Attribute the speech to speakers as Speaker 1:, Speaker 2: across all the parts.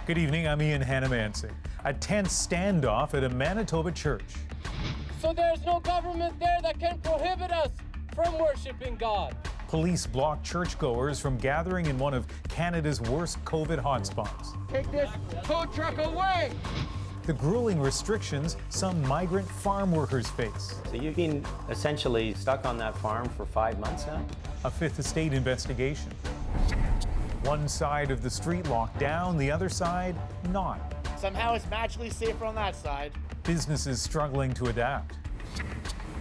Speaker 1: Good evening, I'm Ian Hannamansing. A tense standoff at a Manitoba church.
Speaker 2: So there's no government there that can prohibit us from worshiping God.
Speaker 1: Police blocked churchgoers from gathering in one of Canada's worst COVID hotspots.
Speaker 2: Take this tow truck away!
Speaker 1: The grueling restrictions some migrant farm workers face.
Speaker 3: So you've been essentially stuck on that farm for 5 months now?
Speaker 1: A Fifth Estate investigation. One side of the street locked down, the other side not.
Speaker 4: Somehow it's magically safer on that side.
Speaker 1: Businesses struggling to adapt.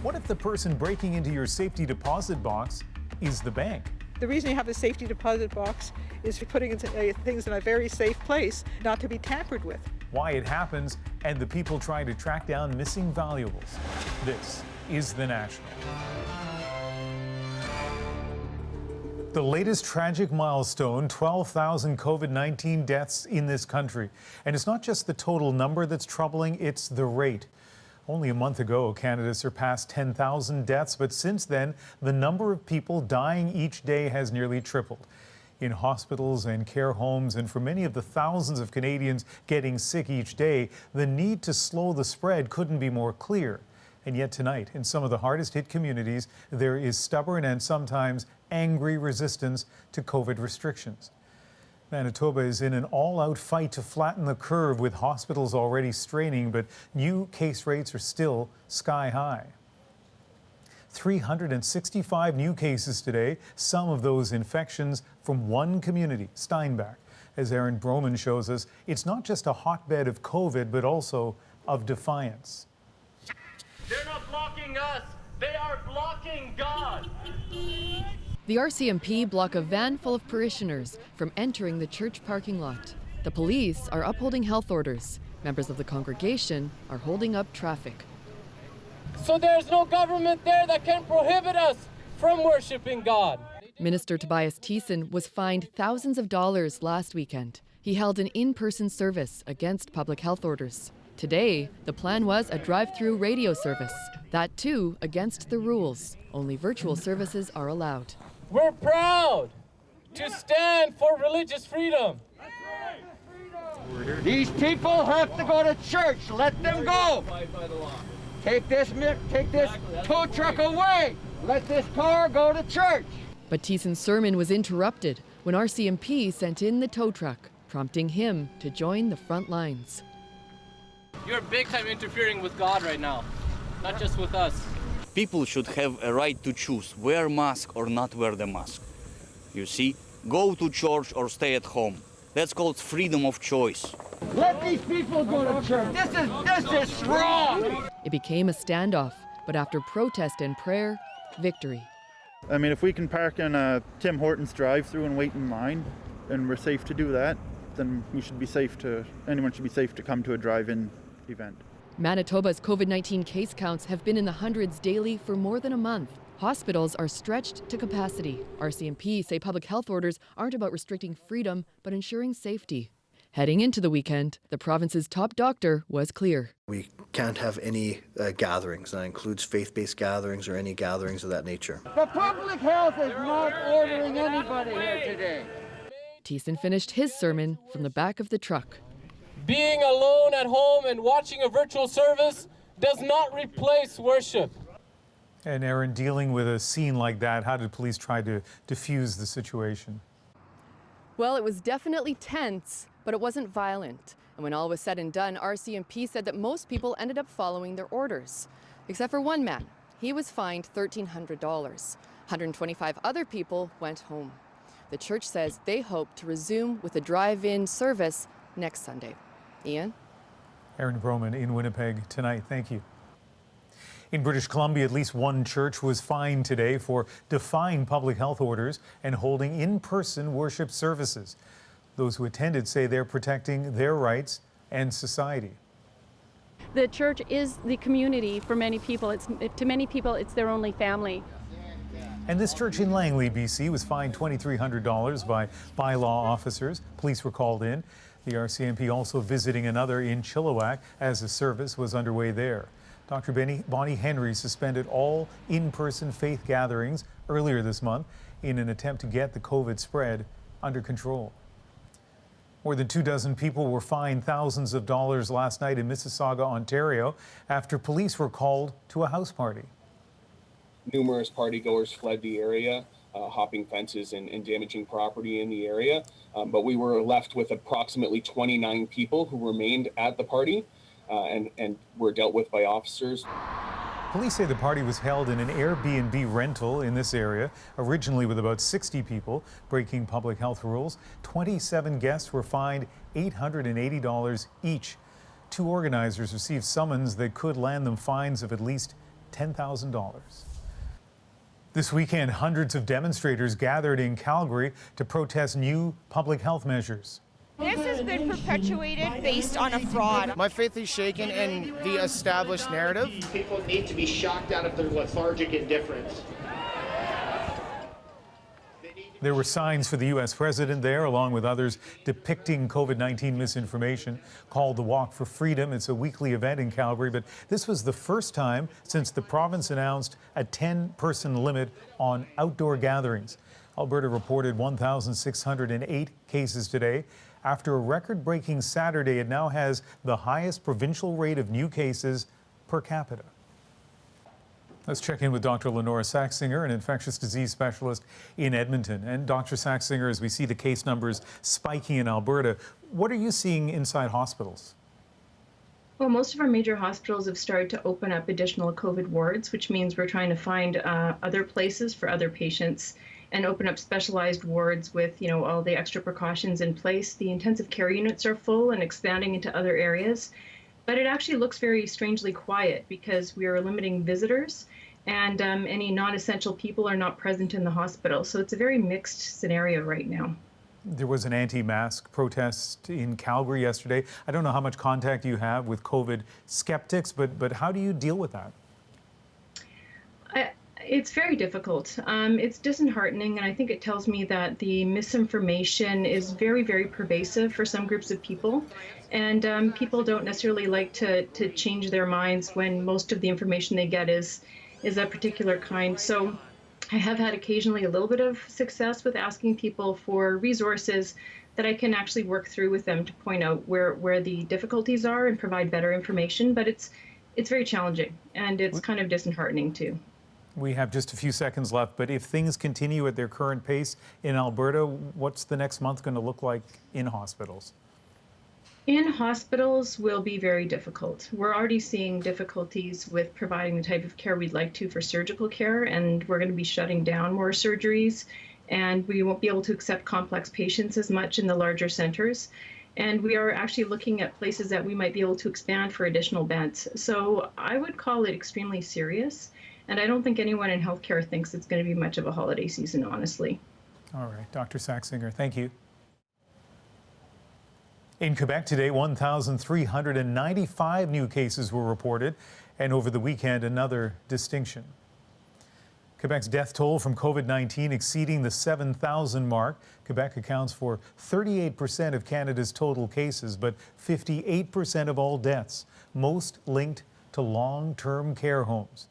Speaker 1: What if the person breaking into your safety deposit box is the bank?
Speaker 5: The reason you have a safety deposit box is for putting things in a very safe place, not to be tampered with.
Speaker 1: Why it happens, and the people trying to track down missing valuables. This is The National. The latest tragic milestone, 12,000 COVID-19 deaths in this country. And it's not just the total number that's troubling, it's the rate. Only a month ago, Canada surpassed 10,000 deaths, but since then, the number of people dying each day has nearly tripled. In hospitals and care homes, and for many of the thousands of Canadians getting sick each day, the need to slow the spread couldn't be more clear. And yet tonight, in some of the hardest hit communities, there is stubborn and sometimes angry resistance to COVID restrictions. Manitoba is in an all-out fight to flatten the curve, with hospitals already straining, but new case rates are still sky high. 365 new cases today, some of those infections from one community, Steinbach. As Aaron Broman shows us, it's not just a hotbed of COVID, but also of defiance.
Speaker 2: They're not blocking us, they are blocking God.
Speaker 6: The RCMP block a van full of parishioners from entering the church parking lot. The police are upholding health orders. Members of the congregation are holding up traffic.
Speaker 2: So there's no government there that can prohibit us from worshiping God.
Speaker 6: Minister Tobias Thiessen was fined thousands of dollars last weekend. He held an in-person service against public health orders. Today, the plan was a drive-through radio service. That too against the rules. Only virtual services are allowed.
Speaker 2: We're proud to stand for religious freedom. These people have to go to church. Let them go. Take this tow truck away. Let this car go to church.
Speaker 6: But Thiessen's sermon was interrupted when RCMP sent in the tow truck, prompting him to join the front lines.
Speaker 2: You're big time interfering with God right now, not just with us.
Speaker 7: People should have a right to choose, wear mask or not wear the mask. You see, go to church or stay at home. That's called freedom of choice.
Speaker 2: Let these people go to church. This is wrong.
Speaker 6: It became a standoff, but after protest and prayer, victory.
Speaker 8: I mean, if we can park in a Tim Hortons drive-through and wait in line, and we're safe to do that, then we should be safe to, anyone should be safe to come to a drive-in event.
Speaker 6: Manitoba's COVID-19 case counts have been in the hundreds daily for more than a month. Hospitals are stretched to capacity. RCMP say public health orders aren't about restricting freedom, but ensuring safety. Heading into the weekend, the province's top doctor was clear.
Speaker 9: We can't have any gatherings. That includes faith-based gatherings or any gatherings of that nature.
Speaker 2: The public health is not ordering anybody here today.
Speaker 6: Thiessen finished his sermon from the back of the truck.
Speaker 2: Being alone at home and watching a virtual service does not replace worship.
Speaker 1: And Aaron, dealing with a scene like that, how did police try to diffuse the situation?
Speaker 6: Well, it was definitely tense, but it wasn't violent. And when all was said and done, RCMP said that most people ended up following their orders, except for one man. He was fined $1,300. 125 other people went home. The church says they hope to resume with a drive-in service next Sunday. Ian?
Speaker 1: Aaron Broman in Winnipeg tonight. Thank you. In British Columbia, at least one church was fined today for defying public health orders and holding in-person worship services. Those who attended say they're protecting their rights and society.
Speaker 10: The church is the community for many people. To many people, it's their only family.
Speaker 1: And this church in Langley, BC, was fined $2,300 by bylaw officers. Police were called in. The RCMP also visiting another in Chilliwack as a service was underway there. Dr. Bonnie Henry suspended all in-person faith gatherings earlier this month in an attempt to get the COVID spread under control. More than 24 people were fined thousands of dollars last night in Mississauga, Ontario, after police were called to a house party.
Speaker 11: Numerous partygoers fled the area, hopping fences and damaging property in the area. But we were left with approximately 29 people who remained at the party and were dealt with by officers.
Speaker 1: Police say the party was held in an Airbnb rental in this area, originally with about 60 people, breaking public health rules. 27 guests were fined $880 each. 2 organizers received summons that could land them fines of at least $10,000. This weekend, hundreds of demonstrators gathered in Calgary to protest new public health measures.
Speaker 12: This has been perpetuated based on a fraud.
Speaker 4: My faith is shaken in the established narrative.
Speaker 13: People need to be shocked out of their lethargic indifference.
Speaker 1: There were signs for the U.S. president there, along with others depicting COVID-19 misinformation, called the Walk for Freedom. It's a weekly event in Calgary, but this was the first time since the province announced a 10-person limit on outdoor gatherings. Alberta reported 1,608 cases today. After a record-breaking Saturday, it now has the highest provincial rate of new cases per capita. Let's check in with Dr. Lenora Saxinger, an infectious disease specialist in Edmonton. And Dr. Saxinger, as we see the case numbers spiking in Alberta, what are you seeing inside hospitals?
Speaker 14: Well, most of our major hospitals have started to open up additional COVID wards, which means we're trying to find other places for other patients and open up specialized wards with, all the extra precautions in place. The intensive care units are full and expanding into other areas, but it actually looks very strangely quiet because we are limiting visitors and any non-essential people are not present in the hospital. So it's a very mixed scenario right now.
Speaker 1: There was an anti-mask protest in Calgary yesterday. I don't know how much contact you have with COVID skeptics, but how do you deal with that?
Speaker 14: It's very difficult. It's disheartening, and I think it tells me that the misinformation is very, very pervasive for some groups of people. And people don't necessarily like to change their minds when most of the information they get is a particular kind. So I have had occasionally a little bit of success with asking people for resources that I can actually work through with them to point out where the difficulties are and provide better information. But it's very challenging, and it's kind of disheartening too.
Speaker 1: We have just a few seconds left, but if things continue at their current pace in Alberta, what's the next month going to look like in hospitals?
Speaker 14: In hospitals will be very difficult. We're already seeing difficulties with providing the type of care we'd like to for surgical care, and we're going to be shutting down more surgeries, and we won't be able to accept complex patients as much in the larger centers. And we are actually looking at places that we might be able to expand for additional beds. So I would call it extremely serious. And I don't think anyone in healthcare thinks it's going to be much of a holiday season, honestly.
Speaker 1: All right, Dr. Saxinger, thank you. In Quebec today, 1,395 new cases were reported, and over the weekend, another distinction. Quebec's death toll from COVID-19 exceeding the 7,000 mark. Quebec accounts for 38% of Canada's total cases, but 58% of all deaths, most linked to long-term care homes.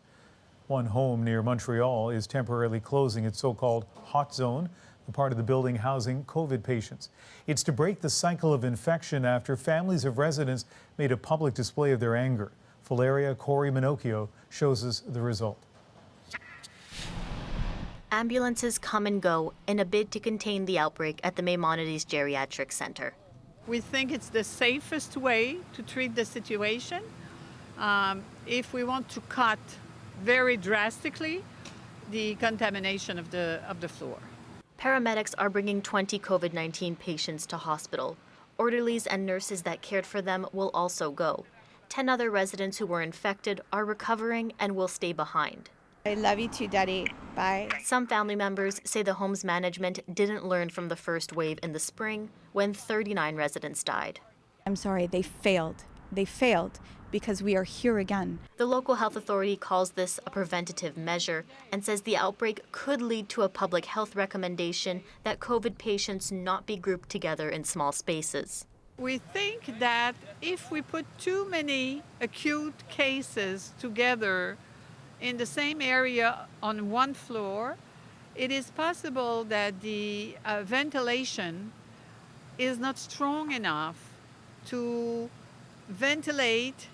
Speaker 1: One home near Montreal is temporarily closing its so-called hot zone, the part of the building housing COVID patients. It's to break the cycle of infection after families of residents made a public display of their anger. Valeria Corey Minocchio shows us the result.
Speaker 15: Ambulances come and go in a bid to contain the outbreak at the Maimonides Geriatric Center.
Speaker 16: We think it's the safest way to treat the situation. If we want to cut very drastically the contamination of the floor.
Speaker 15: Paramedics are bringing 20 COVID-19 patients to hospital. Orderlies and nurses that cared for them will also go. 10 other residents who were infected are recovering and will stay behind.
Speaker 12: I love you too, Daddy. Bye.
Speaker 15: Some family members say the home's management didn't learn from the first wave in the spring when 39 residents died.
Speaker 17: I'm sorry, they failed. They failed because we are here again.
Speaker 15: The local health authority calls this a preventative measure and says the outbreak could lead to a public health recommendation that COVID patients not be grouped together in small spaces.
Speaker 16: We think that if we put too many acute cases together in the same area on one floor, it is possible that the ventilation is not strong enough to ventilate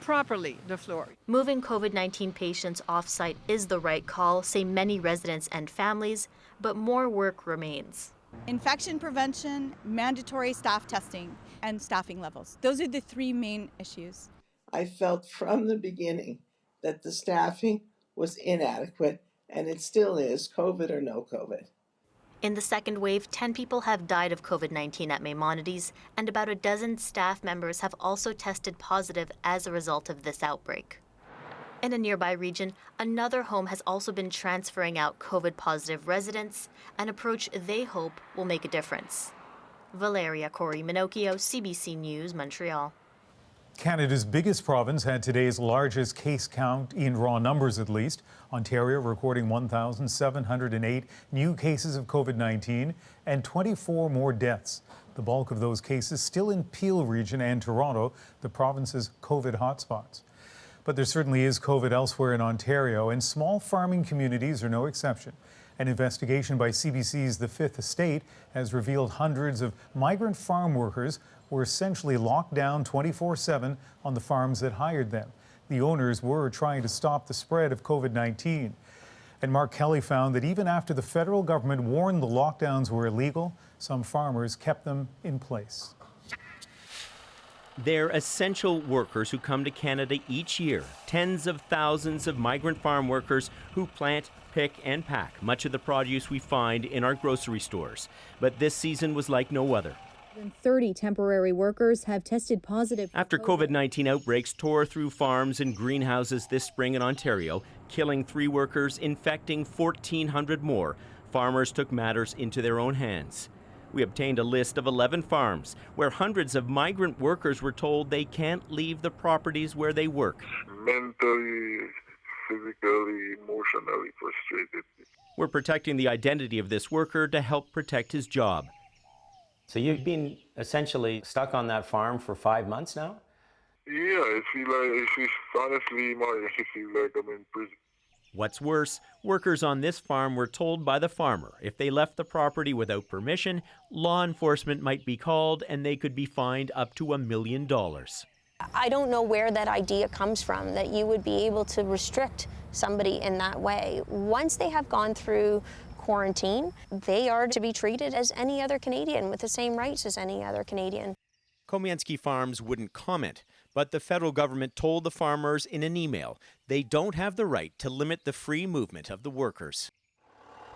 Speaker 16: properly the floor.
Speaker 15: Moving COVID-19 patients off-site is the right call, say many residents and families, but more work remains.
Speaker 17: Infection prevention, mandatory staff testing, and staffing levels. Those are the three main issues.
Speaker 18: I felt from the beginning that the staffing was inadequate, and it still is, COVID or no COVID.
Speaker 15: In the second wave, 10 people have died of COVID-19 at Maimonides, and about a dozen staff members have also tested positive as a result of this outbreak. In a nearby region, another home has also been transferring out COVID-positive residents, an approach they hope will make a difference. Valeria Corey-Minocchio, CBC News, Montreal.
Speaker 1: Canada's biggest province had today's largest case count, in raw numbers at least. Ontario recording 1,708 new cases of COVID-19 and 24 more deaths. The bulk of those cases still in Peel region and Toronto, the province's COVID hotspots. But there certainly is COVID elsewhere in Ontario, and small farming communities are no exception. An investigation by CBC's The Fifth Estate has revealed hundreds of migrant farm workers were essentially locked down 24/7 on the farms that hired them. The owners were trying to stop the spread of COVID-19. And Mark Kelly found that even after the federal government warned the lockdowns were illegal, some farmers kept them in place.
Speaker 19: They're essential workers who come to Canada each year. Tens of thousands of migrant farm workers who plant, pick, and pack much of the produce we find in our grocery stores. But this season was like no other.
Speaker 20: 30 temporary workers have tested positive.
Speaker 19: After COVID-19 outbreaks tore through farms and greenhouses this spring in Ontario, killing 3 workers, infecting 1,400 more, farmers took matters into their own hands. We obtained a list of 11 farms where hundreds of migrant workers were told they can't leave the properties where they work.
Speaker 21: Mentally, physically, emotionally frustrated.
Speaker 19: We're protecting the identity of this worker to help protect his job.
Speaker 3: So you've been essentially stuck on that farm for 5 months now?
Speaker 21: Yeah, I feel honestly, I feel like I'm in prison.
Speaker 19: What's worse, workers on this farm were told by the farmer if they left the property without permission, law enforcement might be called and they could be fined up to $1 million.
Speaker 22: I don't know where that idea comes from, that you would be able to restrict somebody in that way. Once they have gone through quarantine, they are to be treated as any other Canadian with the same rights as any other Canadian.
Speaker 19: Komienski Farms wouldn't comment, but the federal government told the farmers in an email they don't have the right to limit the free movement of the workers.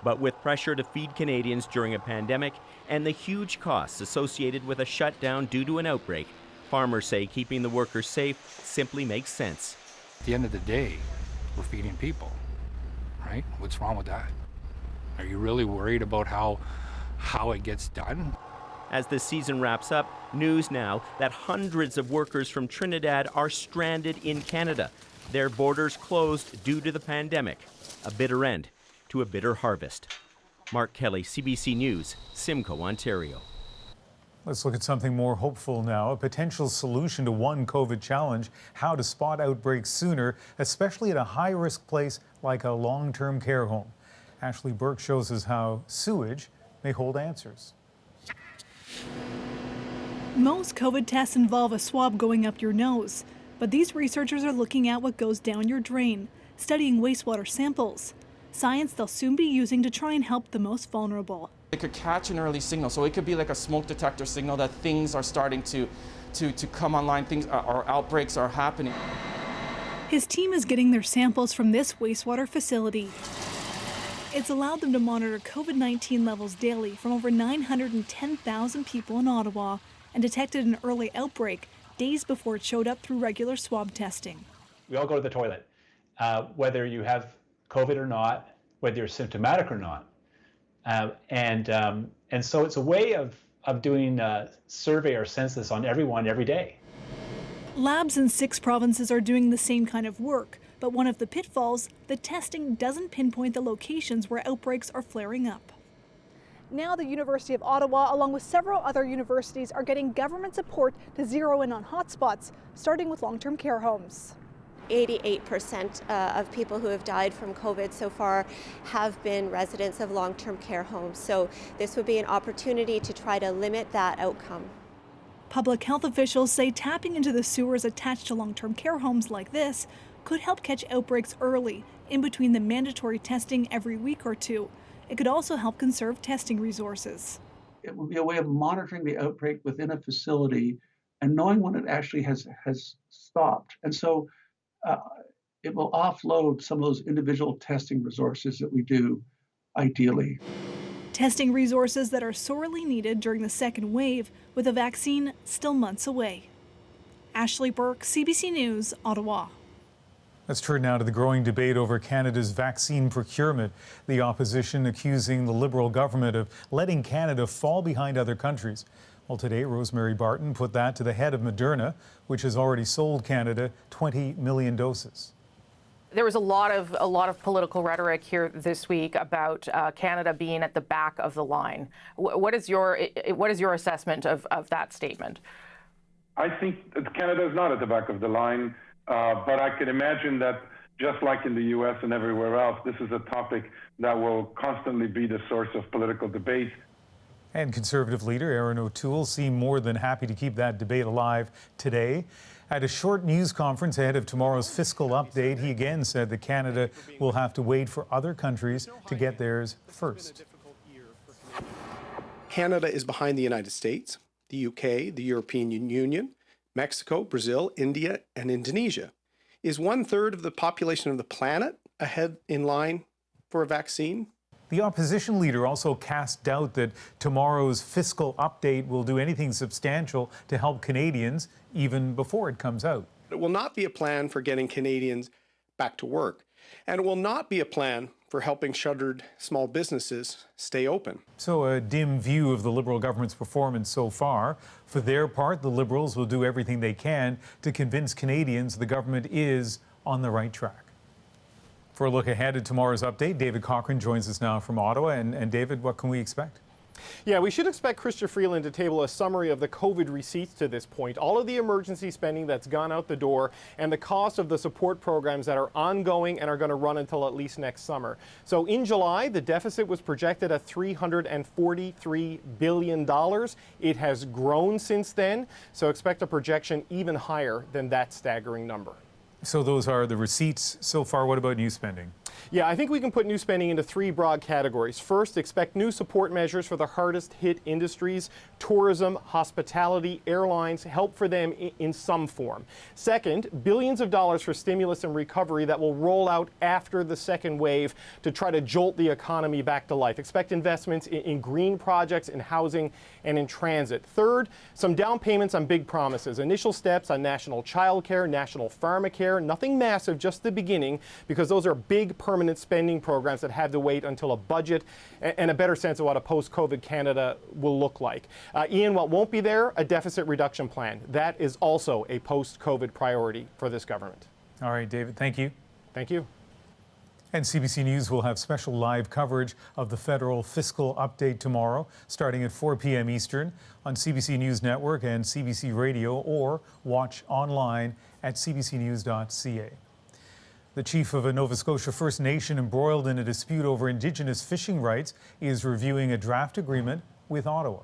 Speaker 19: But with pressure to feed Canadians during a pandemic and the huge costs associated with a shutdown due to an outbreak, farmers say keeping the workers safe simply makes sense.
Speaker 23: At the end of the day, we're feeding people, right? What's wrong with that? Are you really worried about how it gets done?
Speaker 19: As the season wraps up, news now that hundreds of workers from Trinidad are stranded in Canada. Their borders closed due to the pandemic. A bitter end to a bitter harvest. Mark Kelly, CBC News, Simcoe, Ontario.
Speaker 1: Let's look at something more hopeful now. A potential solution to one COVID challenge, how to spot outbreaks sooner, especially at a high-risk place like a long-term care home. Ashley Burke shows us how sewage may hold answers.
Speaker 24: Most COVID tests involve a swab going up your nose, but these researchers are looking at what goes down your drain, studying wastewater samples. Science they'll soon be using to try and help the most vulnerable.
Speaker 25: It could catch an early signal, so it could be like a smoke detector signal that things are starting to come online, things or outbreaks are happening.
Speaker 24: His team is getting their samples from this wastewater facility. It's allowed them to monitor COVID-19 levels daily from over 910,000 people in Ottawa and detected an early outbreak days before it showed up through regular swab testing.
Speaker 26: We all go to the toilet, whether you have COVID or not, whether you're symptomatic or not. And so it's a way of doing a survey or census on everyone every day.
Speaker 24: Labs in 6 provinces are doing the same kind of work, but one of the pitfalls, the testing doesn't pinpoint the locations where outbreaks are flaring up. Now the University of Ottawa, along with several other universities, are getting government support to zero in on hotspots, starting with long-term care homes.
Speaker 2: 88% of people who have died from COVID so far have been residents of long-term care homes. So this would be an opportunity to try to limit that outcome.
Speaker 24: Public health officials say tapping into the sewers attached to long-term care homes like this could help catch outbreaks early, in between the mandatory testing every week or two. It could also help conserve testing resources.
Speaker 5: It will be a way of monitoring the outbreak within a facility and knowing when it actually has stopped. And so it will offload some of those individual testing resources that we do, ideally.
Speaker 24: Testing resources that are sorely needed during the second wave, with a vaccine still months away. Ashley Burke, CBC News, Ottawa.
Speaker 1: Let's turn now to the growing debate over Canada's vaccine procurement. The opposition accusing the Liberal government of letting Canada fall behind other countries. Well, today, Rosemary Barton put that to the head of Moderna, which has already sold Canada 20 million doses.
Speaker 6: There was a lot of political rhetoric here this week about Canada being at the back of the line. What is your assessment of that statement?
Speaker 7: I think that Canada is not at the back of the line, but I can imagine that just like in the U.S. and everywhere else, this is a topic that will constantly be the source of political debate.
Speaker 1: And Conservative leader Erin O'Toole seemed more than happy to keep that debate alive today. At a short news conference ahead of tomorrow's fiscal update, he again said that Canada will have to wait for other countries to get theirs first.
Speaker 8: Canada is behind the United States, the UK, the European Union, Mexico, Brazil, India, and Indonesia. Is 1/3 of the population of the planet ahead in line for a vaccine?
Speaker 1: The opposition leader also cast doubt that tomorrow's fiscal update will do anything substantial to help Canadians even before it comes out.
Speaker 8: It will not be a plan for getting Canadians back to work, and it will not be a plan for helping shuttered small businesses stay open.
Speaker 1: So a dim view of the Liberal government's performance so far. For their part, the Liberals will do everything they can to convince Canadians the government is on the right track. For a look ahead at tomorrow's update, David Cochrane joins us now from Ottawa. And David, what can we expect?
Speaker 9: Yeah, we should expect Chrystia Freeland to table a summary of the COVID receipts to this point, all of the emergency spending that's gone out the door, and the cost of the support programs that are ongoing and are going to run until at least next summer. So in July, the deficit was projected at $343 billion. It has grown since then, so expect a projection even higher than that staggering number.
Speaker 1: So those are the receipts so far. What about new spending?
Speaker 9: Yeah, I think we can put new spending into three broad categories. First, expect new support measures for the hardest hit industries: tourism, hospitality, airlines, help for them in some form. Second, billions of dollars for stimulus and recovery that will roll out after the second wave to try to jolt the economy back to life. Expect investments in green projects, in housing, and in transit. Third, some down payments on big promises. Initial steps on national childcare, national pharmacare, nothing massive, just the beginning, because those are big permanent spending programs that have to wait until a budget and a better sense of what a post-COVID Canada will look like. Ian, what won't be there? A deficit reduction plan. That is also a post-COVID priority for this government.
Speaker 1: All right, David, thank you.
Speaker 9: Thank you.
Speaker 1: And CBC News will have special live coverage of the federal fiscal update tomorrow, starting at 4 p.m. Eastern on CBC News Network and CBC Radio, or watch online at cbcnews.ca. The chief of a Nova Scotia First Nation embroiled in a dispute over Indigenous fishing rights is reviewing a draft agreement with Ottawa.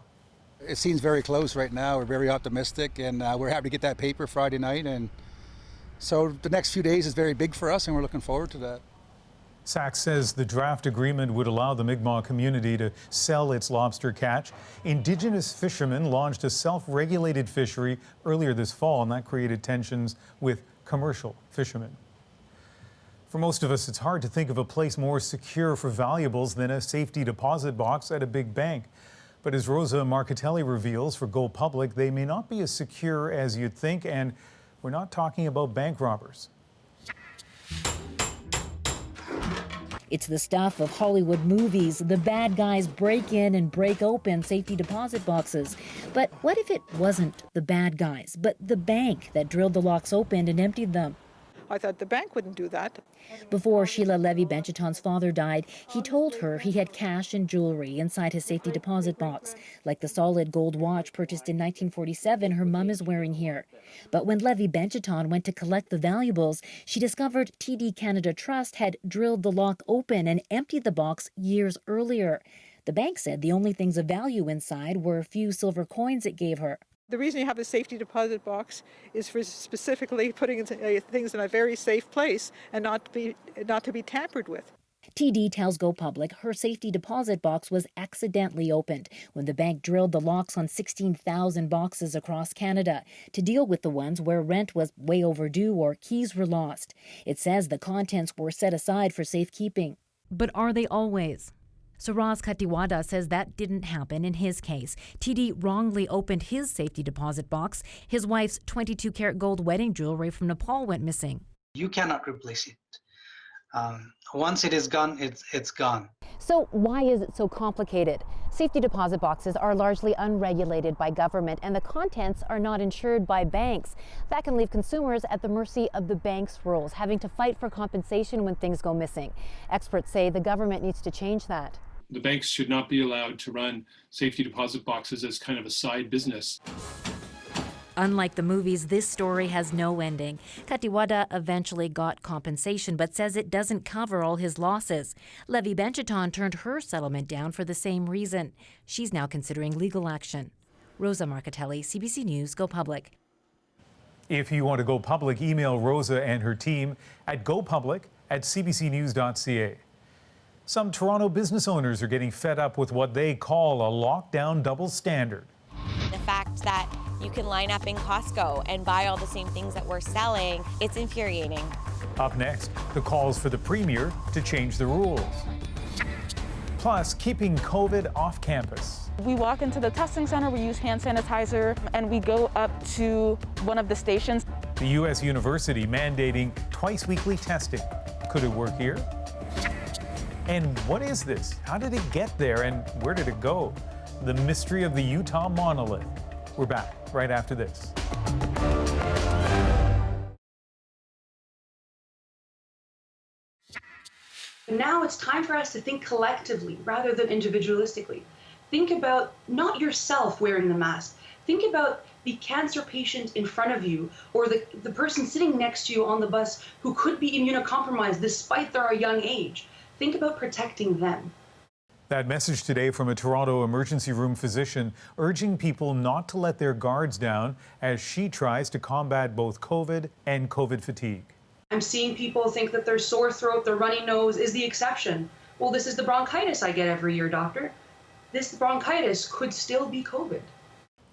Speaker 27: It seems very close right now. We're very optimistic, and we're happy to get that paper Friday night. And so the next few days is very big for us, and we're looking forward to that.
Speaker 1: Sachs says the draft agreement would allow the Mi'kmaq community to sell its lobster catch. Indigenous fishermen launched a self-regulated fishery earlier this fall, and that created tensions with commercial fishermen. For most of us, it's hard to think of a place more secure for valuables than a safety deposit box at a big bank. But as Rosa Marcatelli reveals for Go Public, they may not be as secure as you'd think, and we're not talking about bank robbers.
Speaker 28: It's the stuff of Hollywood movies. The bad guys break in and break open safety deposit boxes. But what if it wasn't the bad guys, but the bank that drilled the locks open and emptied them?
Speaker 4: I thought the bank wouldn't do that.
Speaker 28: Before Sheila Levy-Benchiton's father died, he told her he had cash and jewelry inside his safety deposit box, like the solid gold watch purchased in 1947 her mum is wearing here. But when Levy-Benchiton went to collect the valuables, she discovered TD Canada Trust had drilled the lock open and emptied the box years earlier. The bank said the only things of value inside were a few silver coins it gave her.
Speaker 4: The reason you have a safety deposit box is for specifically putting things in a very safe place and not to be tampered with.
Speaker 28: TD tells Go Public her safety deposit box was accidentally opened when the bank drilled the locks on 16,000 boxes across Canada to deal with the ones where rent was way overdue or keys were lost. It says the contents were set aside for safekeeping. But are they always? Saraz Katiwada says that didn't happen in his case. TD wrongly opened his safety deposit box. His wife's 22-karat gold wedding jewelry from Nepal went missing.
Speaker 10: You cannot replace it. Once it is gone, it's gone.
Speaker 11: So why is it so complicated? Safety deposit boxes are largely unregulated by government, and the contents are not insured by banks. That can leave consumers at the mercy of the bank's rules, having to fight for compensation when things go missing. Experts say the government needs to change that.
Speaker 12: The banks should not be allowed to run safety deposit boxes as kind of a side business.
Speaker 28: Unlike the movies, this story has no ending. Katiwada eventually got compensation, but says it doesn't cover all his losses. Levy-Benchiton turned her settlement down for the same reason. She's now considering legal action. Rosa Marcatelli, CBC News, Go Public.
Speaker 1: If you want to go public, email Rosa and her team at gopublic@cbcnews.ca. Some Toronto business owners are getting fed up with what they call a lockdown double standard.
Speaker 13: The fact that you can line up in Costco and buy all the same things that we're selling, it's infuriating.
Speaker 1: Up next, the calls for the Premier to change the rules. Plus, keeping COVID off campus.
Speaker 14: We walk into the testing center, we use hand sanitizer, and we go up to one of the stations.
Speaker 1: The U.S. University mandating twice-weekly testing. Could it work here? And what is this? How did it get there and where did it go? The mystery of the Utah monolith. We're back right after this.
Speaker 16: Now it's time for us to think collectively rather than individualistically. Think about not yourself wearing the mask. Think about the cancer patient in front of you or the person sitting next to you on the bus who could be immunocompromised despite their young age. Think about protecting them.
Speaker 1: That message today from a Toronto emergency room physician urging people not to let their guards down as she tries to combat both COVID and COVID fatigue.
Speaker 16: I'm seeing people think that their sore throat, their runny nose is the exception. Well, this is the bronchitis I get every year, doctor. This bronchitis could still be COVID.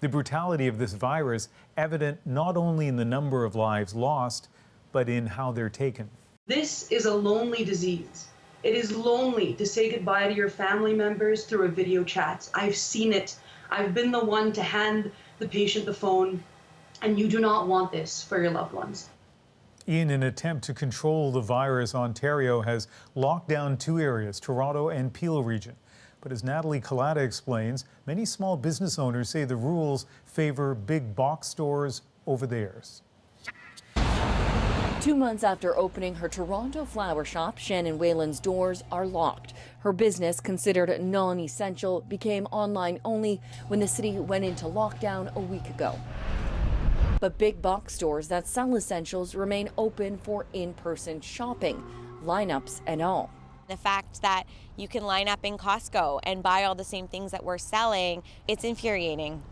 Speaker 1: The brutality of this virus evident not only in the number of lives lost, but in how they're taken.
Speaker 16: This is a lonely disease. It is lonely to say goodbye to your family members through a video chat. I've seen it. I've been the one to hand the patient the phone, and you do not want this for your loved ones.
Speaker 1: In an attempt to control the virus, Ontario has locked down 2 areas, Toronto and Peel region. But as Natalie Collada explains, many small business owners say the rules favor big box stores over theirs.
Speaker 17: 2 months after opening her Toronto flower shop, Shannon Whalen's doors are locked. Her business, considered non-essential, became online only when the city went into lockdown a week ago. But big box stores that sell essentials remain open for in-person shopping, lineups and all.
Speaker 13: The fact that you can line up in Costco and buy all the same things that we're selling, it's infuriating.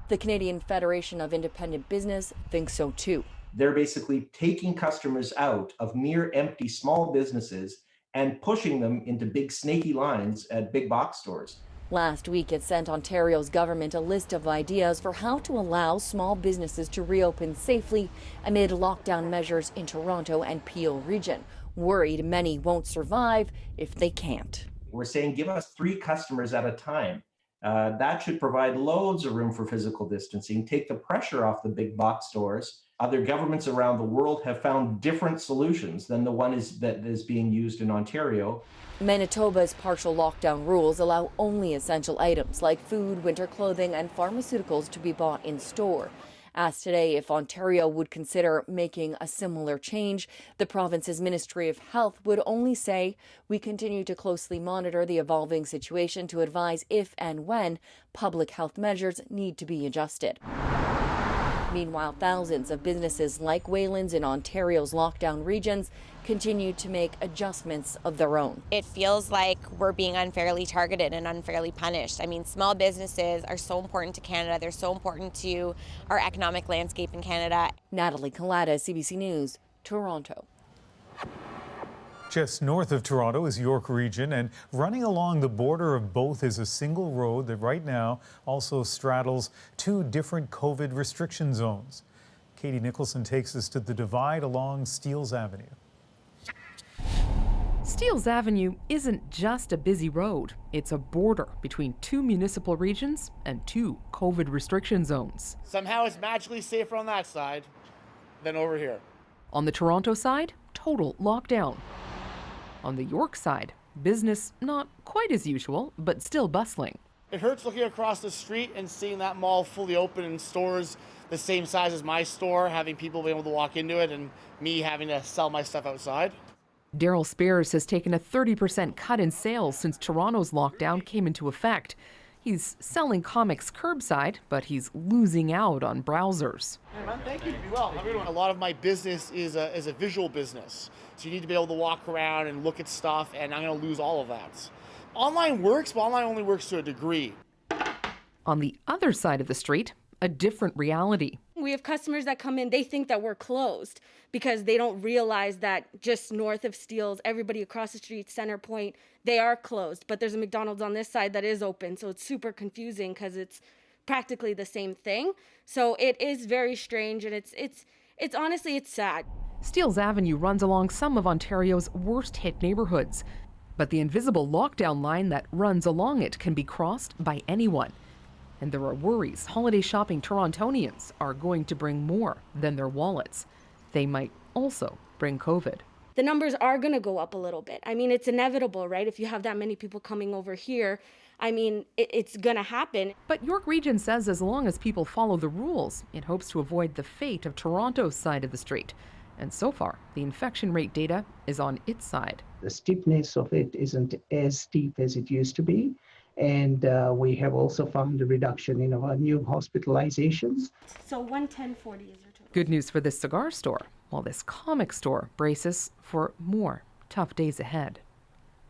Speaker 17: The Canadian Federation of Independent Business thinks so too.
Speaker 29: They're basically taking customers out of mere empty small businesses and pushing them into big snaky lines at big box stores.
Speaker 17: Last week, it sent Ontario's government a list of ideas for how to allow small businesses to reopen safely amid lockdown measures in Toronto and Peel region. Worried many won't survive if they can't.
Speaker 29: We're saying give us 3 customers at a time. That should provide loads of room for physical distancing, take the pressure off the big box stores. Other governments around the world have found different solutions than the one that is being used in Ontario.
Speaker 17: Manitoba's partial lockdown rules allow only essential items like food, winter clothing, and pharmaceuticals to be bought in store. Asked today if Ontario would consider making a similar change, the province's Ministry of Health would only say, "We continue to closely monitor the evolving situation to advise if and when public health measures need to be adjusted." Meanwhile, thousands of businesses like Wayland's in Ontario's lockdown regions continue to make adjustments of their own.
Speaker 13: It feels like we're being unfairly targeted and unfairly punished. I mean, small businesses are so important to Canada. They're so important to our economic landscape in Canada.
Speaker 17: Natalie Collada, CBC News, Toronto.
Speaker 1: Just north of Toronto is York Region, and running along the border of both is a single road that right now also straddles two different COVID restriction zones. Katie Nicholson takes us to the divide along Steeles Avenue.
Speaker 3: Steeles Avenue isn't just a busy road. It's a border between two municipal regions and two COVID restriction zones.
Speaker 15: Somehow it's magically safer on that side than over here.
Speaker 3: On the Toronto side, total lockdown. On the York side, business not quite as usual, but still bustling.
Speaker 15: It hurts looking across the street and seeing that mall fully open and stores the same size as my store, having people be able to walk into it and me having to sell my stuff outside.
Speaker 3: Daryl Spears has taken a 30% cut in sales since Toronto's lockdown came into effect. He's selling comics curbside, but he's losing out on browsers.
Speaker 15: Hey man, thank you. Be well. A lot of my business is a visual business. So you need to be able to walk around and look at stuff, and I'm going to lose all of that. Online works, but online only works to a degree.
Speaker 3: On the other side of the street, a different reality.
Speaker 18: We have customers that come in, they think that we're closed because they don't realize that just north of Steeles, everybody across the street, Center Point, they are closed. But there's a McDonald's on this side that is open, so it's super confusing because it's practically the same thing. So it is very strange, and it's honestly, it's sad.
Speaker 3: Steeles Avenue runs along some of Ontario's worst-hit neighborhoods, but the invisible lockdown line that runs along it can be crossed by anyone. And there are worries holiday shopping Torontonians are going to bring more than their wallets. They might also bring COVID.
Speaker 18: The numbers are going to go up a little bit. I mean, it's inevitable, right? If you have that many people coming over here, I mean, it's going to happen.
Speaker 3: But York Region says as long as people follow the rules, it hopes to avoid the fate of Toronto's side of the street. And so far, the infection rate data is on its side.
Speaker 19: The steepness of it isn't as steep as it used to be. And we have also found a reduction in our new hospitalizations.
Speaker 18: So 110.40 is your total.
Speaker 3: Good news for this cigar store, while this comic store braces for more tough days ahead.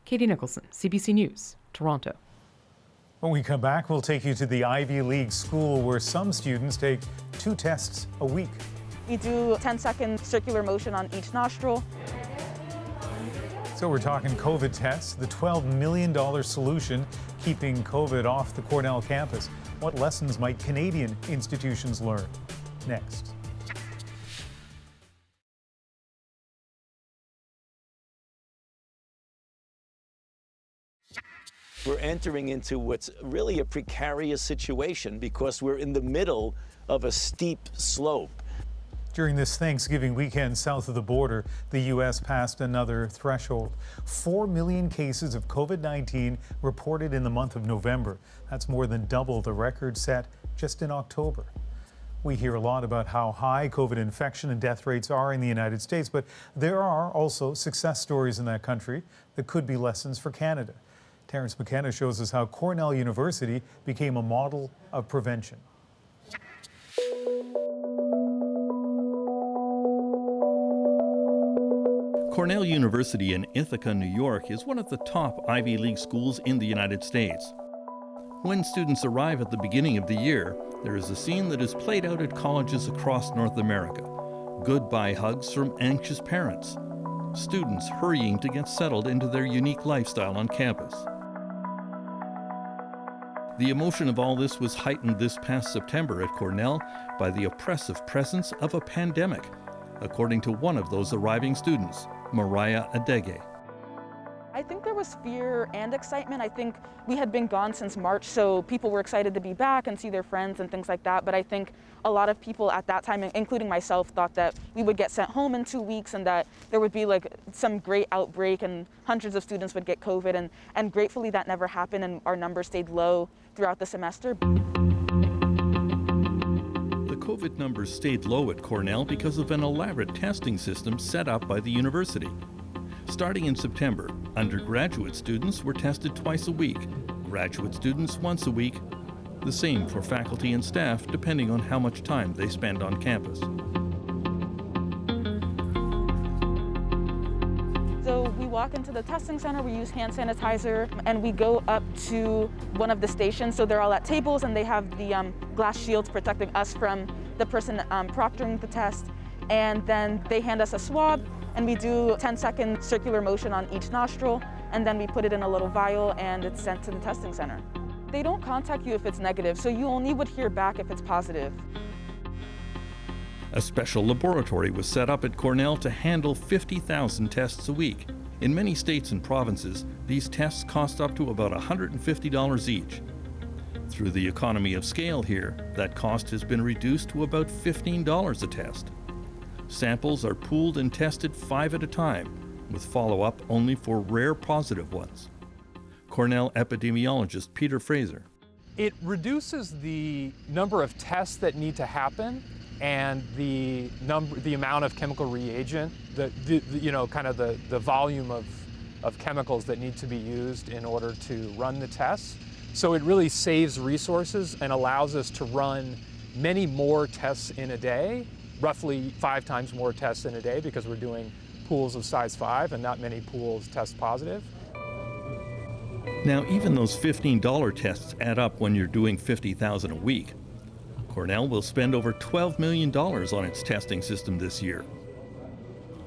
Speaker 3: Katie Nicholson, CBC News, Toronto.
Speaker 1: When we come back, we'll take you to the Ivy League school where some students take 2 tests a week.
Speaker 14: We do 10-second circular motion on each nostril.
Speaker 1: So we're talking COVID tests, the $12 million solution keeping COVID off the Cornell campus. What lessons might Canadian institutions learn? Next.
Speaker 20: We're entering into what's really a precarious situation because we're in the middle of a steep slope.
Speaker 1: During this Thanksgiving weekend south of the border, the U.S. passed another threshold. 4 million cases of COVID-19 reported in the month of November. That's more than double the record set just in October. We hear a lot about how high COVID infection and death rates are in the United States, but there are also success stories in that country that could be lessons for Canada. Terrence McKenna shows us how Cornell University became a model of prevention.
Speaker 21: Cornell University in Ithaca, New York is one of the top Ivy League schools in the United States. When students arrive at the beginning of the year, there is a scene that is played out at colleges across North America. Goodbye hugs from anxious parents. Students hurrying to get settled into their unique lifestyle on campus. The emotion of all this was heightened this past September at Cornell by the oppressive presence of a pandemic, according to one of those arriving students, Mariah Adege.
Speaker 14: I think there was fear and excitement. I think we had been gone since March, so people were excited to be back and see their friends and things like that. But I think a lot of people at that time, including myself, thought that we would get sent home in 2 weeks and that there would be like some great outbreak and hundreds of students would get COVID. And gratefully that never happened and our numbers stayed low throughout the semester.
Speaker 21: The COVID numbers stayed low at Cornell because of an elaborate testing system set up by the university. Starting in September, undergraduate students were tested twice a week, graduate students once a week, the same for faculty and staff depending on how much time they spend on campus.
Speaker 14: So we walk into the testing center, we use hand sanitizer, and we go up to one of the stations. So they're all at tables and they have the glass shields protecting us from the person proctoring the test. And then they hand us a swab and we do 10-second circular motion on each nostril, and then we put it in a little vial and it's sent to the testing center. They don't contact you if it's negative, so you only would hear back if it's positive.
Speaker 21: A special laboratory was set up at Cornell to handle 50,000 tests a week. In many states and provinces, these tests cost up to about $150 each. Through the economy of scale here, that cost has been reduced to about $15 a test. Samples are pooled and tested 5 at a time, with follow-up only for rare positive ones. Cornell epidemiologist Peter Fraser.
Speaker 2: It reduces the number of tests that need to happen and the amount of chemical reagent, the volume of chemicals that need to be used in order to run the tests. So it really saves resources and allows us to run many more tests in a day, roughly 5 times more tests in a day, because we're doing pools of size 5 and not many pools test positive.
Speaker 21: Now, even those $15 tests add up when you're doing 50,000 a week. Cornell will spend over $12 million on its testing system this year.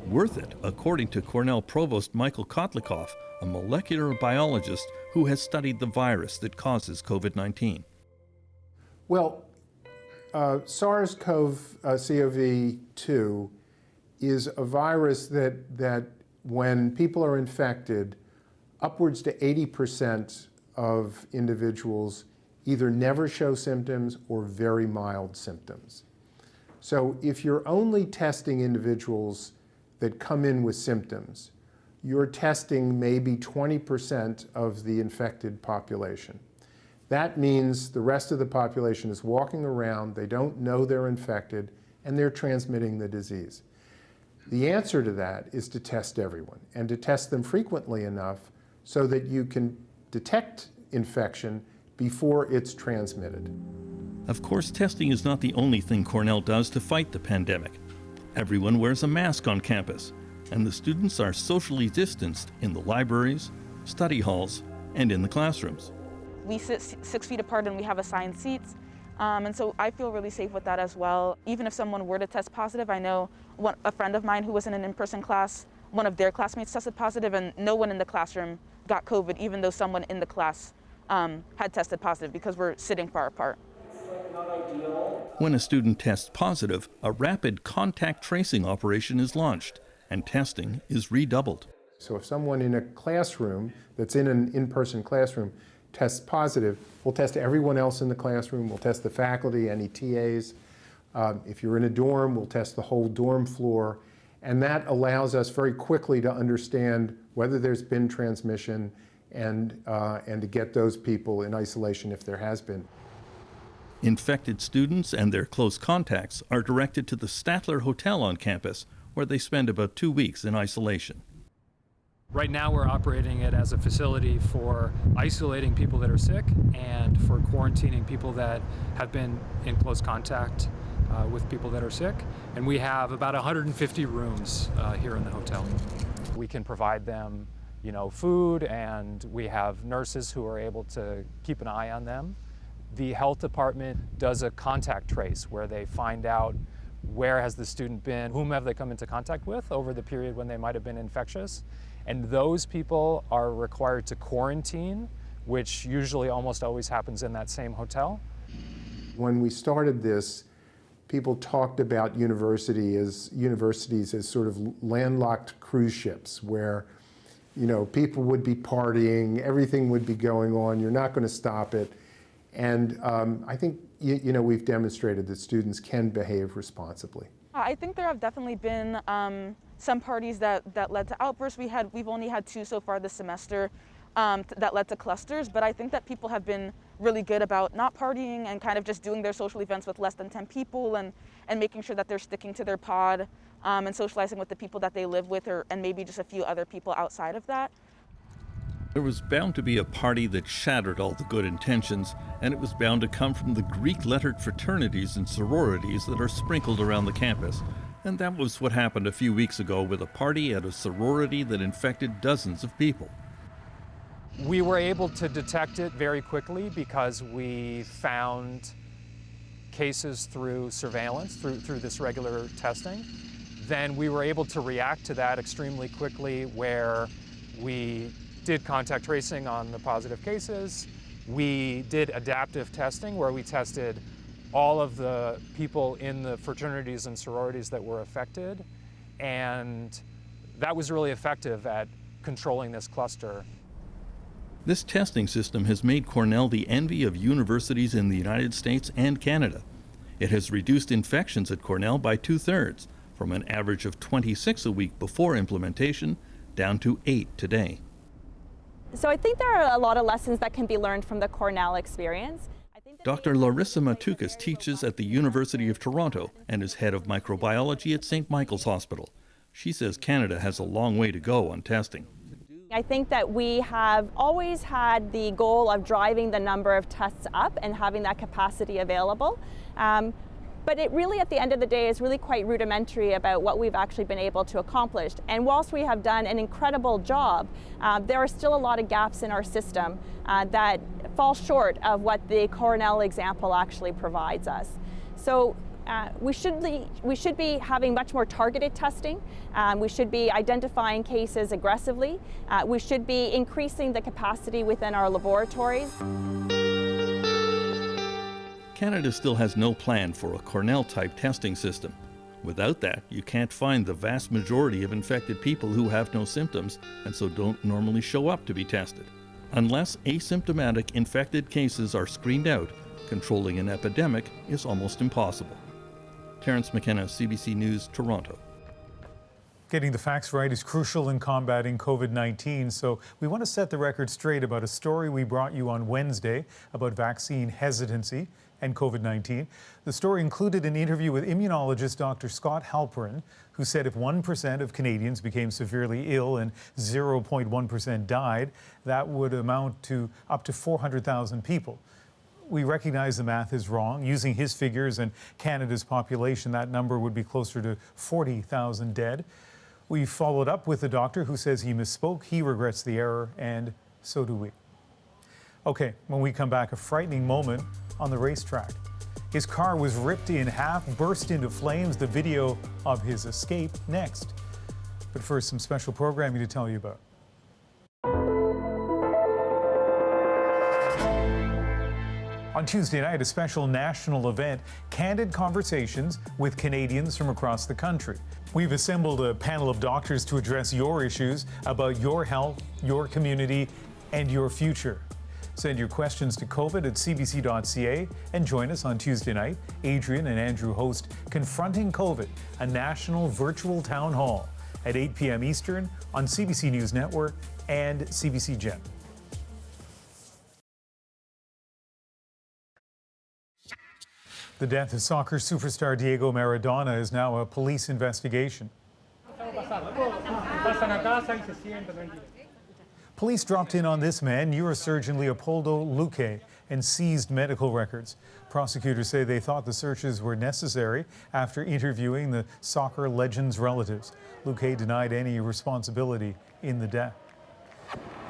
Speaker 21: Worth it, according to Cornell Provost Michael Kotlikoff, a molecular biologist who has studied the virus that causes COVID-19.
Speaker 5: Well, SARS-CoV-2 is a virus that when people are infected, upwards to 80% of individuals either never show symptoms or very mild symptoms. So if you're only testing individuals that come in with symptoms, you're testing maybe 20% of the infected population. That means the rest of the population is walking around, they don't know they're infected, and they're transmitting the disease. The answer to that is to test everyone, and to test them frequently enough so that you can detect infection before it's transmitted.
Speaker 21: Of course, testing is not the only thing Cornell does to fight the pandemic. Everyone wears a mask on campus, and the students are socially distanced in the libraries, study halls, and in the classrooms.
Speaker 14: We sit 6 feet apart and we have assigned seats. And so I feel really safe with that as well. Even if someone were to test positive, I know a friend of mine who was in an in-person class, one of their classmates tested positive, and no one in the classroom got COVID, even though someone in the class had tested positive, because we're sitting far apart.
Speaker 21: When a student tests positive, a rapid contact tracing operation is launched, and testing is redoubled.
Speaker 5: So if someone in a classroom that's in an in-person classroom tests positive, we'll test everyone else in the classroom, we'll test the faculty, any TAs. If you're in a dorm, we'll test the whole dorm floor. And that allows us very quickly to understand whether there's been transmission and to get those people in isolation if there has been.
Speaker 21: Infected students and their close contacts are directed to the Statler Hotel on campus, where they spend about 2 weeks in isolation.
Speaker 2: Right now we're operating it as a facility for isolating people that are sick and for quarantining people that have been in close contact with people that are sick. And we have about 150 rooms here in the hotel. We can provide them, food, and we have nurses who are able to keep an eye on them. The health department does a contact trace where they find out where has the student been, whom have they come into contact with over the period when they might have been infectious. And those people are required to quarantine, which usually almost always happens in that same hotel.
Speaker 5: When we started this, people talked about universities as sort of landlocked cruise ships where, people would be partying, everything would be going on, you're not going to stop it. And I think, we've demonstrated that students can behave responsibly.
Speaker 14: I think there have definitely been some parties that led to outbursts. We've only had 2 so far this semester. that led to clusters. But I think that people have been really good about not partying and kind of just doing their social events with less than 10 people and making sure that they're sticking to their pod and socializing with the people that they live with and maybe just a few other people outside of that.
Speaker 21: There was bound to be a party that shattered all the good intentions, and it was bound to come from the Greek-lettered fraternities and sororities that are sprinkled around the campus. And that was what happened a few weeks ago with a party at a sorority that infected dozens of people.
Speaker 2: We were able to detect it very quickly because we found cases through surveillance, through this regular testing. Then we were able to react to that extremely quickly, where we did contact tracing on the positive cases. We did adaptive testing, where we tested all of the people in the fraternities and sororities that were affected. And that was really effective at controlling this cluster.
Speaker 21: This testing system has made Cornell the envy of universities in the United States and Canada. It has reduced infections at Cornell by 2/3, from an average of 26 a week before implementation down to 8 today.
Speaker 6: So I think there are a lot of lessons that can be learned from the Cornell experience.
Speaker 21: Dr. Larissa Matukas teaches at the University of Toronto and is head of microbiology at St. Michael's Hospital. She says Canada has a long way to go on testing.
Speaker 6: I think that we have always had the goal of driving the number of tests up and having that capacity available. But it really, at the end of the day, is really quite rudimentary about what we've actually been able to accomplish. And whilst we have done an incredible job, there are still a lot of gaps in our system that fall short of what the Cornell example actually provides us. So we should be having much more targeted testing. We should be identifying cases aggressively. We should be increasing the capacity within our laboratories.
Speaker 21: Canada still has no plan for a Cornell-type testing system. Without that, you can't find the vast majority of infected people who have no symptoms and so don't normally show up to be tested. Unless asymptomatic infected cases are screened out, controlling an epidemic is almost impossible. Terence McKenna, CBC News, Toronto.
Speaker 1: Getting the facts right is crucial in combating COVID-19, so we want to set the record straight about a story we brought you on Wednesday about vaccine hesitancy and COVID-19. The story included an interview with immunologist Dr. Scott Halperin, who said if 1% of Canadians became severely ill and 0.1% died, that would amount to up to 400,000 people. We recognize the math is wrong. Using his figures and Canada's population, that number would be closer to 40,000 dead. We followed up with the doctor who says he misspoke, he regrets the error, and so do we. Okay, when we come back, a frightening moment on the racetrack. His car was ripped in half, burst into flames, the video of his escape next. But first, some special programming to tell you about. On Tuesday night, a special national event, candid conversations with Canadians from across the country. We've assembled a panel of doctors to address your issues about your health, your community, and your future. Send your questions to covid@cbc.ca and join us on Tuesday night. Adrian and Andrew host Confronting COVID, a national virtual town hall at 8 p.m. Eastern on CBC News Network and CBC Gen. The death of soccer superstar Diego Maradona is now a police investigation. Police dropped in on this man, neurosurgeon Leopoldo Luque, and seized medical records. Prosecutors say they thought the searches were necessary after interviewing the soccer legend's relatives. Luque denied any responsibility in the death.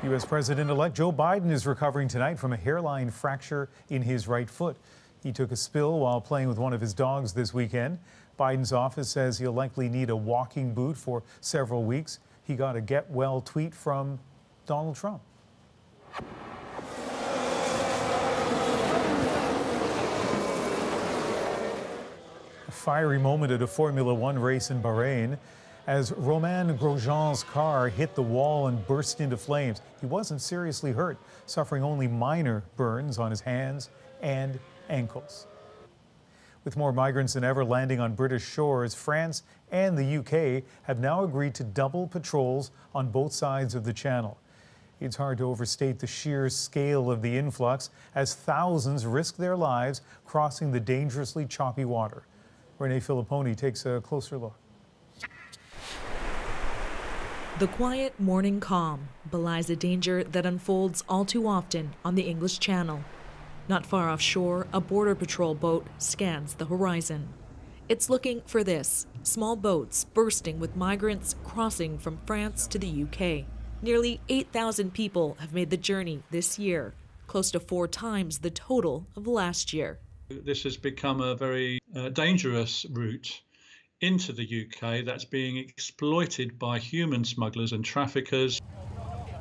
Speaker 1: U.S. President-elect Joe Biden is recovering tonight from a hairline fracture in his right foot. He took a spill while playing with one of his dogs this weekend. Biden's office says he'll likely need a walking boot for several weeks. He got a get well tweet from Donald Trump. A fiery moment at a Formula One race in Bahrain as Romain Grosjean's car hit the wall and burst into flames. He wasn't seriously hurt, suffering only minor burns on his hands and ankles. With more migrants than ever landing on British shores, France and the UK have now agreed to double patrols on both sides of the channel. It's hard to overstate the sheer scale of the influx as thousands risk their lives crossing the dangerously choppy water. Renee Filipponi takes a closer look.
Speaker 7: The quiet morning calm belies a danger that unfolds all too often on the English Channel. Not far offshore, a border patrol boat scans the horizon. It's looking for this, small boats bursting with migrants crossing from France to the UK. Nearly 8,000 people have made the journey this year, close to 4 times the total of last year.
Speaker 8: This has become a very dangerous route into the UK that's being exploited by human smugglers and traffickers.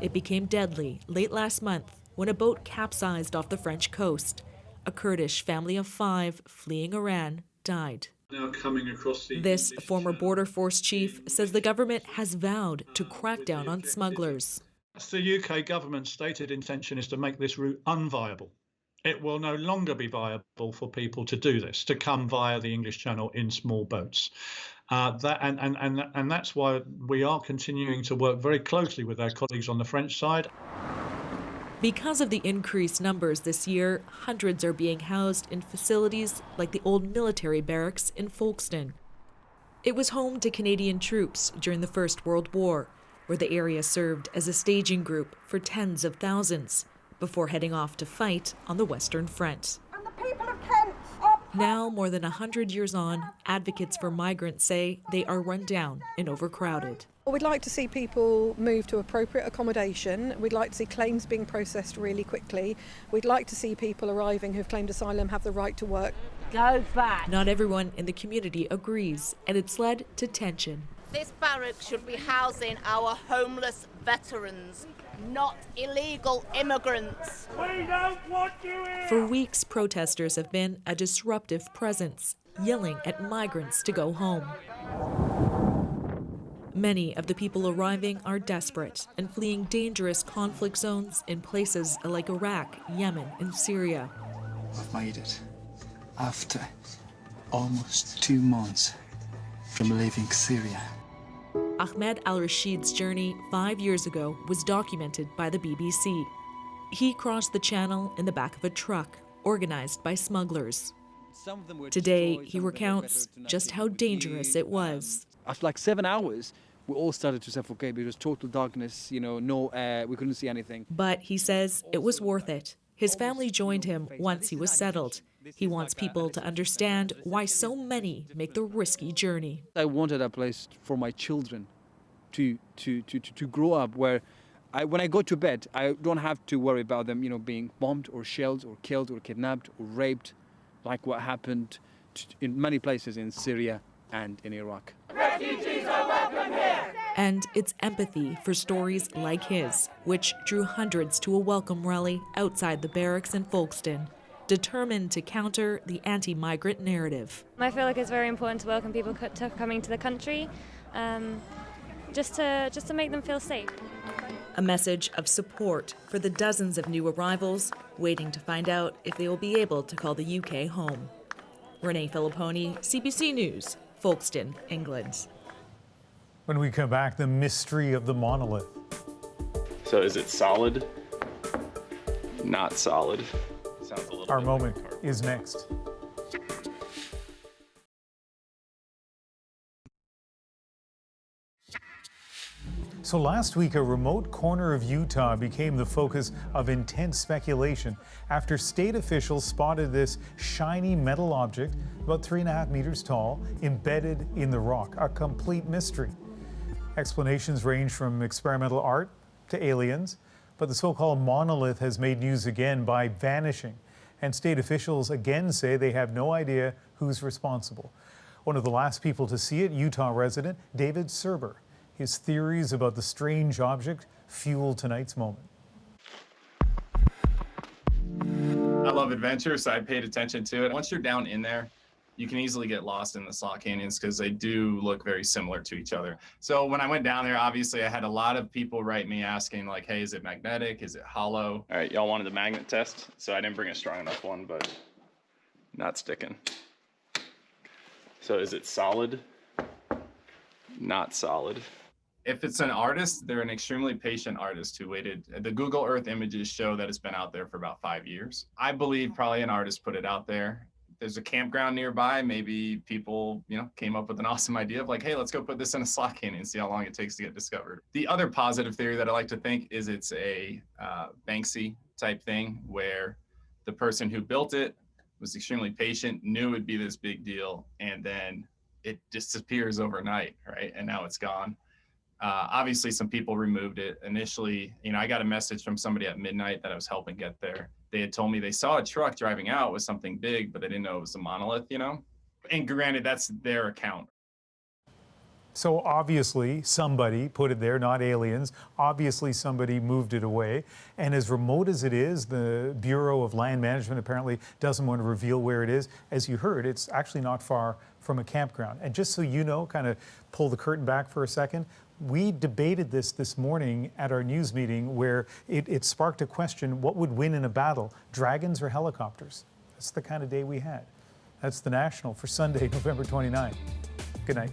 Speaker 7: It became deadly late last month when a boat capsized off the French coast. A Kurdish family of 5 fleeing Iran died.
Speaker 8: Now coming across
Speaker 7: This former border force chief says the government has vowed to crack down on smugglers.
Speaker 8: The UK government's stated intention is to make this route unviable. It will no longer be viable for people to do this, to come via the English Channel in small boats. And that's why we are continuing to work very closely with our colleagues on the French side.
Speaker 7: Because of the increased numbers this year, hundreds are being housed in facilities like the old military barracks in Folkestone. It was home to Canadian troops during the First World War, where the area served as a staging group for tens of thousands, before heading off to fight on the Western Front. Now, more than 100 years on, advocates for migrants say they are run down and overcrowded.
Speaker 4: We'd like to see people move to appropriate accommodation. We'd like to see claims being processed really quickly. We'd like to see people arriving who've claimed asylum have the right to work.
Speaker 7: Go back! Not everyone in the community agrees, and it's led to tension.
Speaker 9: This barrack should be housing our homeless veterans, not illegal immigrants. We don't want you here!
Speaker 7: For weeks, protesters have been a disruptive presence, yelling at migrants to go home. Many of the people arriving are desperate and fleeing dangerous conflict zones in places like Iraq, Yemen, and Syria.
Speaker 22: I've made it after almost 2 months from leaving Syria.
Speaker 7: Ahmed al-Rashid's journey 5 years ago was documented by the BBC. He crossed the channel in the back of a truck organized by smugglers. Today, he recounts just how dangerous it was.
Speaker 23: After like 7 hours, we all started to suffocate because total darkness, no air, we couldn't see anything.
Speaker 7: But he says it was worth it. His family joined him once he was settled. He wants people to understand why so many make the risky journey.
Speaker 23: I wanted a place for my children to grow up where when I go to bed, I don't have to worry about them, being bombed or shelled or killed or kidnapped or raped, like what happened in many places in Syria and in Iraq.
Speaker 9: Refugees are welcome here!
Speaker 7: And it's empathy for stories like his, which drew hundreds to a welcome rally outside the barracks in Folkestone, determined to counter the anti-migrant narrative.
Speaker 24: I feel like it's very important to welcome people to coming to the country, just to make them feel safe.
Speaker 7: A message of support for the dozens of new arrivals waiting to find out if they will be able to call the UK home. Renee Filipponi, CBC News, Folkestone, England.
Speaker 1: When we come back, the mystery of the monolith.
Speaker 25: So is it solid? Not solid. Sounds a little
Speaker 1: Our moment is next. So last week, a remote corner of Utah became the focus of intense speculation after state officials spotted this shiny metal object, about 3.5 meters tall, embedded in the rock, a complete mystery. Explanations range from experimental art to aliens, but the so-called monolith has made news again by vanishing, and state officials again say they have no idea who's responsible. One of the last people to see it, Utah resident David Serber. His theories about the strange object fuel tonight's moment.
Speaker 26: I love adventure, so I paid attention to it. Once you're down in there, you can easily get lost in the slot canyons because they do look very similar to each other. So when I went down there, obviously I had a lot of people write me asking like, hey, is it magnetic? Is it hollow?
Speaker 25: All right, y'all wanted the magnet test, so I didn't bring a strong enough one, but not sticking. So is it solid? Not solid.
Speaker 26: If it's an artist, they're an extremely patient artist who waited. The Google Earth images show that it's been out there for about 5 years. I believe probably an artist put it out there. There's a campground nearby. Maybe people, came up with an awesome idea of like, hey, let's go put this in a slot canyon and see how long it takes to get discovered. The other positive theory that I like to think is it's a Banksy type thing where the person who built it was extremely patient, knew it'd be this big deal, and then it disappears overnight, right? And now it's gone. Obviously, some people removed it. Initially, I got a message from somebody at midnight that I was helping get there. They had told me they saw a truck driving out with something big, but they didn't know it was a monolith, And granted, that's their account.
Speaker 1: So obviously somebody put it there, not aliens. Obviously somebody moved it away. And as remote as it is, the Bureau of Land Management apparently doesn't want to reveal where it is. As you heard, it's actually not far from a campground. And just so you know, kind of pull the curtain back for a second, we debated this morning at our news meeting where it sparked a question, what would win in a battle, dragons or helicopters? That's the kind of day we had. That's The National for Sunday, November 29. Good night.